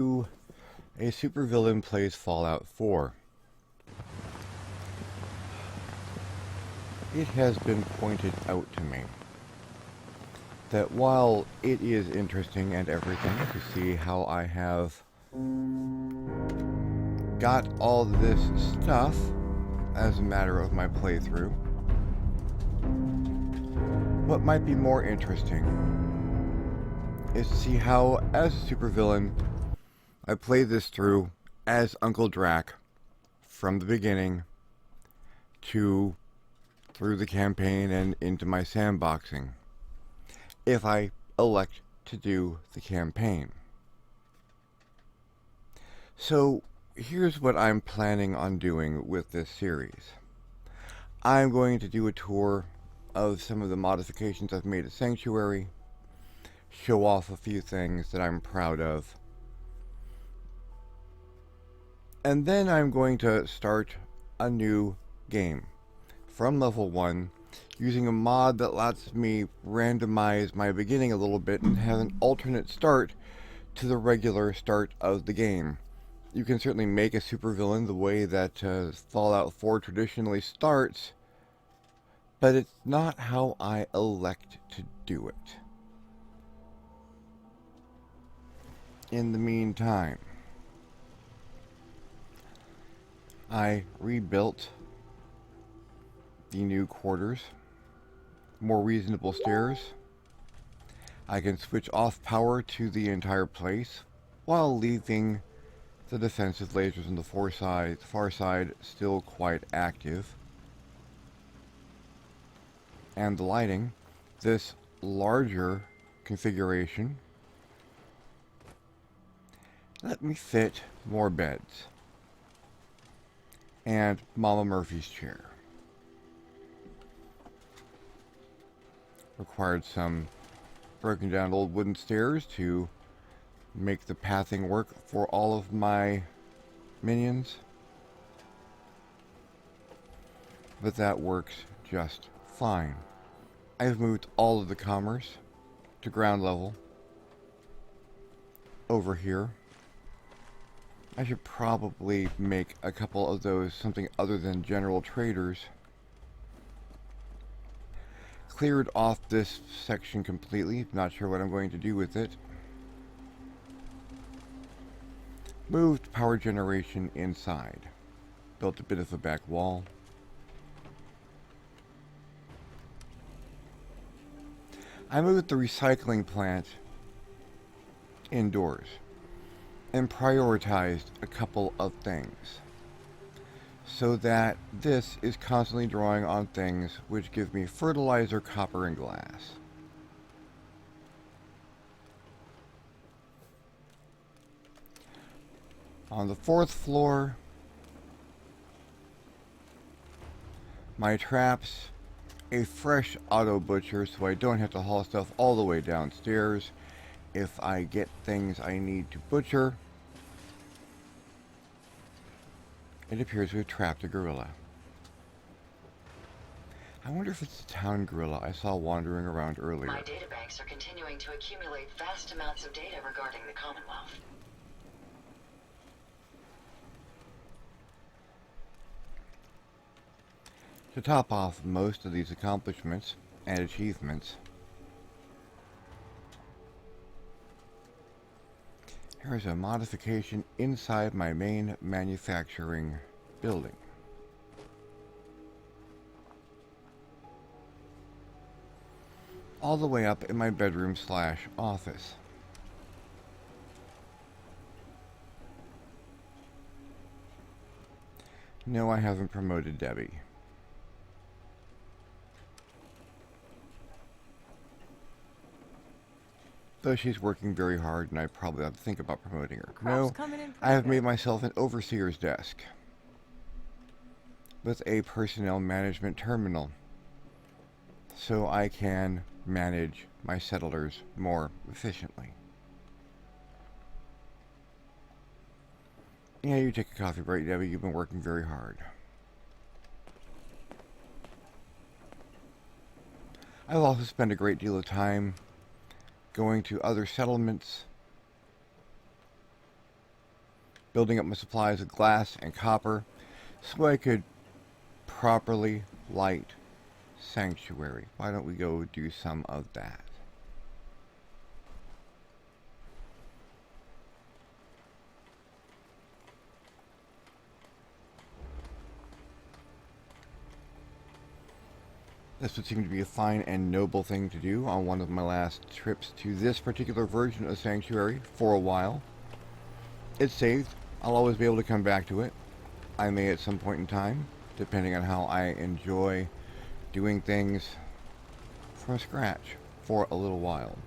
A supervillain plays Fallout 4. It has been pointed out to me that while it is interesting and everything to see how I have got all this stuff as a matter of my playthrough, what might be more interesting is to see how, as a supervillain, I played this through as Uncle Drac from the beginning to through the campaign and into my sandboxing, if I elect to do the campaign. So here's what I'm planning on doing with this series. I'm going to do a tour of some of the modifications I've made to Sanctuary, show off a few things that I'm proud of, and then I'm going to start a new game from level 1 using a mod that lets me randomize my beginning a little bit and have an alternate start to the regular start of the game. You can certainly make a supervillain the way that Fallout 4 traditionally starts, but it's not how I elect to do it. In the meantime, I rebuilt the new quarters, more reasonable stairs. I can switch off power to the entire place while leaving the defensive lasers on the far side still quite active. And the lighting, this larger configuration, let me fit more beds and Mama Murphy's chair. Required some broken down old wooden stairs to make the pathing work for all of my minions, but that works just fine. I've moved all of the commerce to ground level over here. I should probably make a couple of those something other than general traders. Cleared off this section completely, not sure what I'm going to do with it. Moved power generation inside. Built a bit of a back wall. I moved the recycling plant indoors and prioritized a couple of things so that this is constantly drawing on things which give me fertilizer, copper, and glass. On the 4th floor, my traps, a fresh auto butcher so I don't have to haul stuff all the way downstairs if I get things I need to butcher. It appears we've trapped a gorilla. I wonder if it's the town gorilla I saw wandering around earlier. My databanks are continuing to accumulate vast amounts of data regarding the Commonwealth. To top off most of these accomplishments and achievements, here's a modification inside my main manufacturing building. All the way up in my bedroom / office. No, I haven't promoted Debbie. Though she's working very hard and I probably have to think about promoting her. No, I have made myself an overseer's desk with a personnel management terminal so I can manage my settlers more efficiently. Yeah, you take a coffee break, Debbie. You've been working very hard. I've also spent a great deal of time going to other settlements building up my supplies of glass and copper so I could properly light Sanctuary. Why don't we go do some of that? This would seem to be a fine and noble thing to do on one of my last trips to this particular version of Sanctuary for a while. It's saved. I'll always be able to come back to it. I may at some point in time, depending on how I enjoy doing things from scratch for a little while.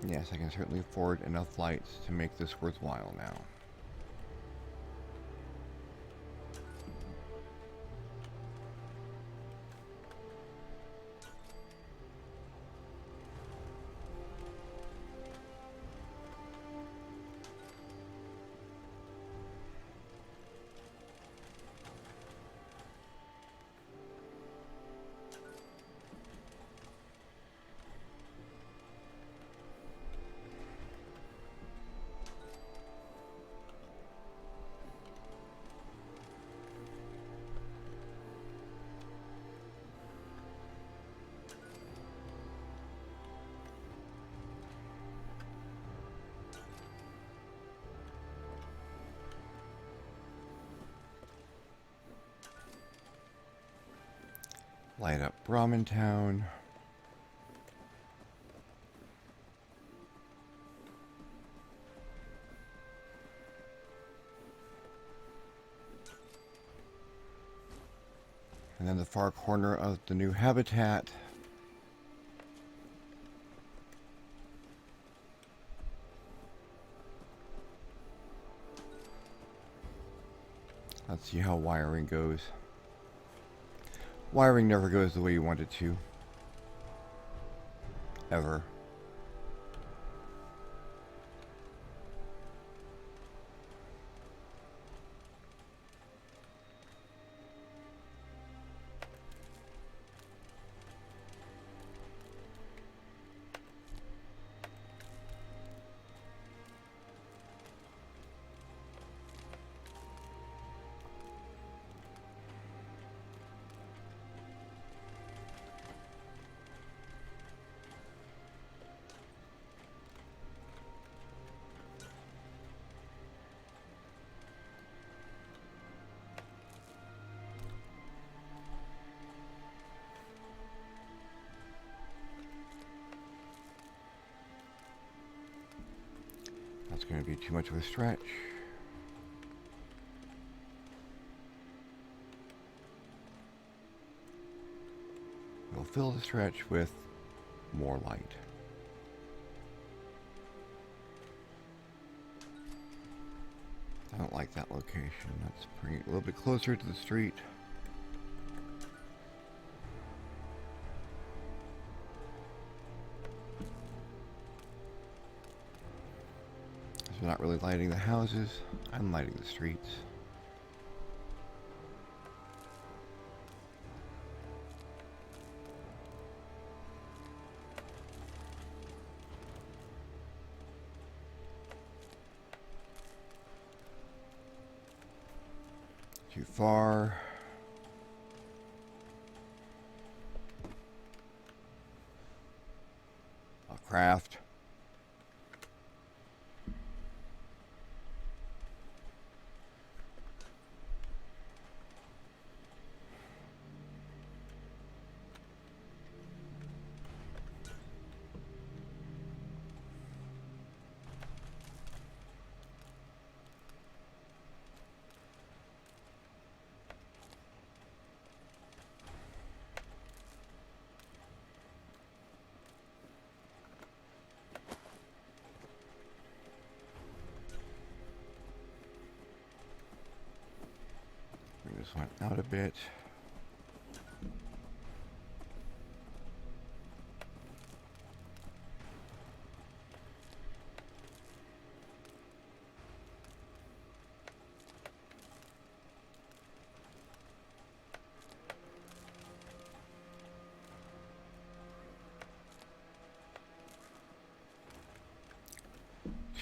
Yes, I can certainly afford enough lights to make this worthwhile now. Light up Brahmin Town. And then the far corner of the new habitat. Let's see how wiring goes. Wiring never goes the way you want it to. Ever. That's going to be too much of a stretch. We'll fill the stretch with more light. I don't like that location. Let's bring it a little bit closer to the street. We're not really lighting the houses. I'm lighting the streets. Too far. A craft. Bring this one out a bit.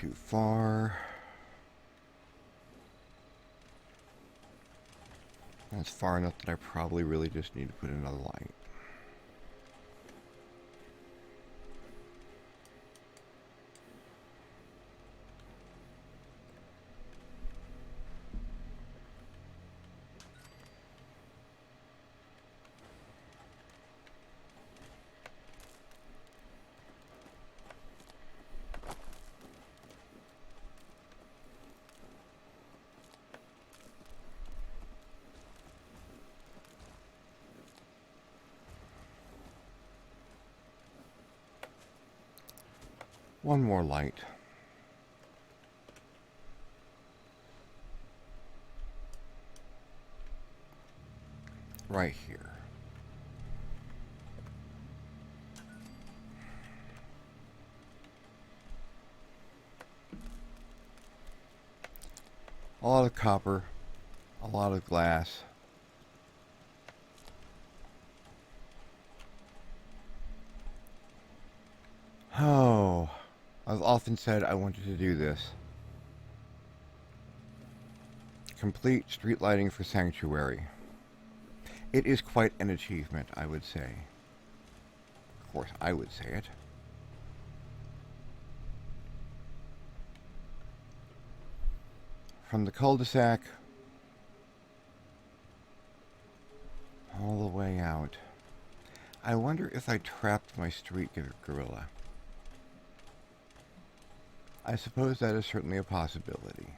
too far. That's far enough that I probably really just need to put another light. One more light. Right here. A lot of copper, a lot of glass. Oh, I've often said I wanted to do this. Complete street lighting for Sanctuary. It is quite an achievement, I would say. Of course, I would say it. From the cul-de-sac all the way out. I wonder if I trapped my street gorilla. I suppose that is certainly a possibility.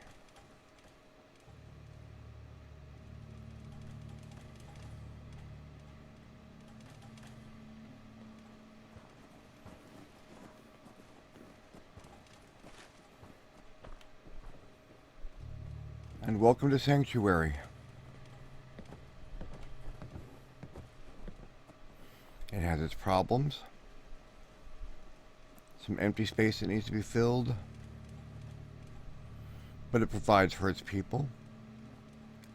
And welcome to Sanctuary. It has its problems. Some empty space that needs to be filled. But it provides for its people.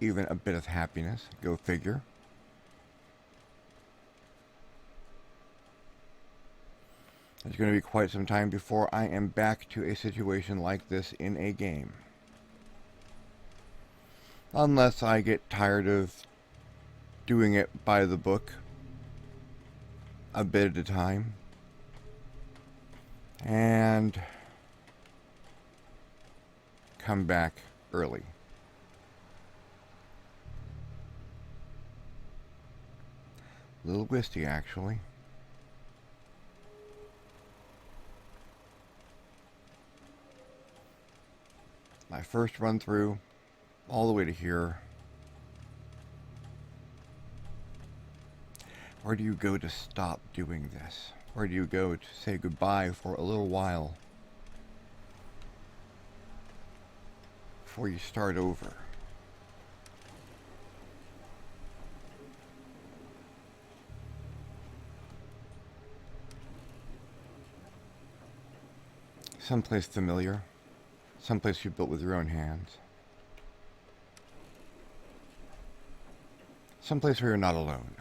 Even a bit of happiness. Go figure. It's going to be quite some time before I am back to a situation like this in a game. Unless I get tired of doing it by the book a bit at a time. And come back early. A little wisty, actually. My first run through, all the way to here. Where do you go to stop doing this? Where do you go to say goodbye for a little while before you start over? Someplace familiar. Someplace you built with your own hands. Someplace where you're not alone.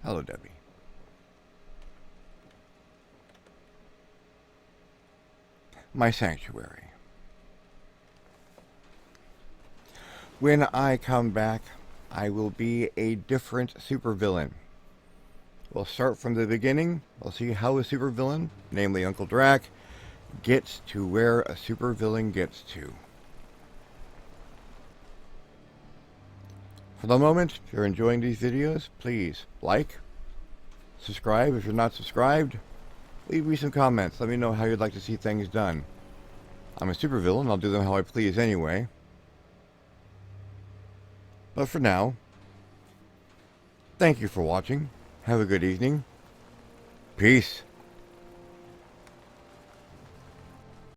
Hello, Debbie. My sanctuary. When I come back, I will be a different supervillain. We'll start from the beginning. We'll see how a supervillain, namely Uncle Drac, gets to where a supervillain gets to. For the moment, if you're enjoying these videos, please like, subscribe if you're not subscribed, leave me some comments, let me know how you'd like to see things done. I'm a supervillain, I'll do them how I please anyway. But for now, thank you for watching, have a good evening, peace.